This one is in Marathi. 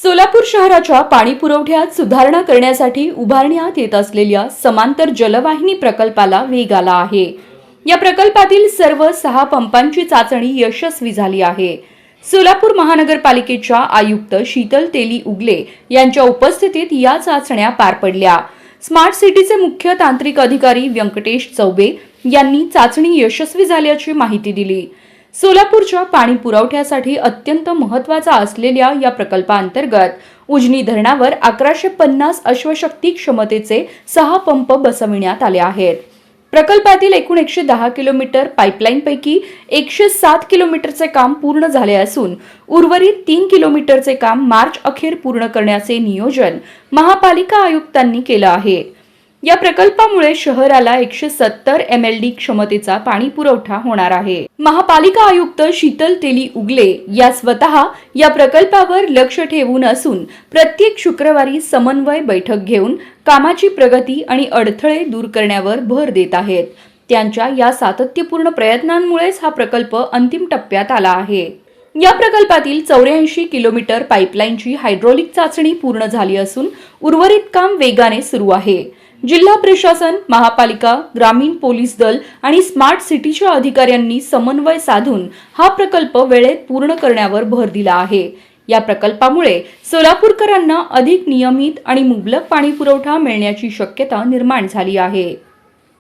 सोलापूर शहराच्या पाणी पुरवठ्यात सुधारणा करण्यासाठी उभारण्यात येत असलेल्या समांतर जलवाहिनी प्रकल्पाला वेग आला आहे। या प्रकल्पातील सर्व 6 पंपांची चाचणी यशस्वी झाली आहे। सोलापूर महानगरपालिकेच्या आयुक्त शीतल तेली उगले यांच्या उपस्थितीत या चाचण्या पार पडल्या। स्मार्ट सिटीचे मुख्य तांत्रिक अधिकारी व्यंकटेश चौबे यांनी चाचणी यशस्वी झाल्याची माहिती दिली। सोलापूरच्या पाणी पुरवठ्यासाठी अत्यंत महत्त्वाचा असलेल्या या प्रकल्पांतर्गत उजनी धरणावर 1150 अश्वशक्ती क्षमतेचे 6 पंप बसविण्यात आले आहेत। प्रकल्पातील एकूण 110 किलोमीटर पाईपलाईनपैकी 107 किलोमीटरचे काम पूर्ण झाले असून उर्वरित 3 किलोमीटरचे काम मार्च अखेर पूर्ण करण्याचे नियोजन महापालिका आयुक्तांनी केले आहे। या प्रकल्पामुळे शहराला 170 MLD क्षमतेचा पाणी पुरवठा होणार आहे। महापालिका आयुक्त शीतल तेली उगले या स्वतः या प्रकल्पावर लक्ष ठेवून असून प्रत्येक शुक्रवारी समन्वय बैठक घेऊन कामाची प्रगती आणि अडथळे दूर करण्यावर भर देत आहेत। त्यांच्या या सातत्यपूर्ण प्रयत्नांमुळेच हा प्रकल्प अंतिम टप्प्यात आला आहे। या प्रकल्पातील 84 किलोमीटर पाईपलाईनची हायड्रोलिक चाचणी पूर्ण झाली असून उर्वरित काम वेगाने सुरू आहे। जिल्हा प्रशासन, महापालिका, ग्रामीण पोलीस दल आणि स्मार्ट सिटीच्या अधिकाऱ्यांनी समन्वय साधून हा प्रकल्प वेळेत पूर्ण करण्यावर भर दिला आहे। या प्रकल्पामुळे सोलापूरकरांना अधिक नियमित आणि मुबलक पाणी पुरवठा मिळण्याची शक्यता निर्माण झाली आहे।